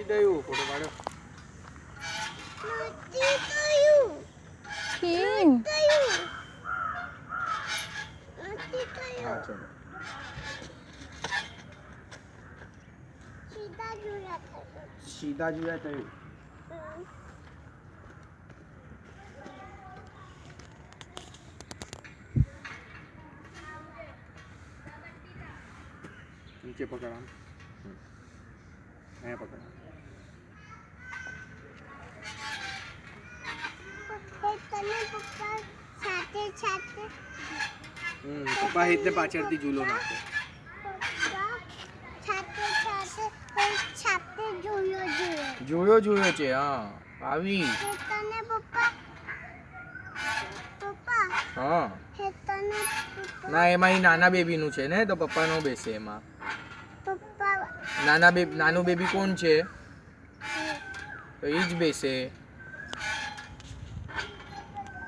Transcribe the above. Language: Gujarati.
નથી થયું ફોટો પાડો કેમ હા ચલો સીધા જોયા થયું નીચે પકડ આમ અહીંયા પકડ પપ્પા એટલે પાછળથી ઝૂલો નાખે જોયો છે હા આવી હા ના એમાં નાના બેબીનું છે ને તો પપ્પા નો બેસે એમાં નાનું બેબી કોણ છે તો એ જ બેસે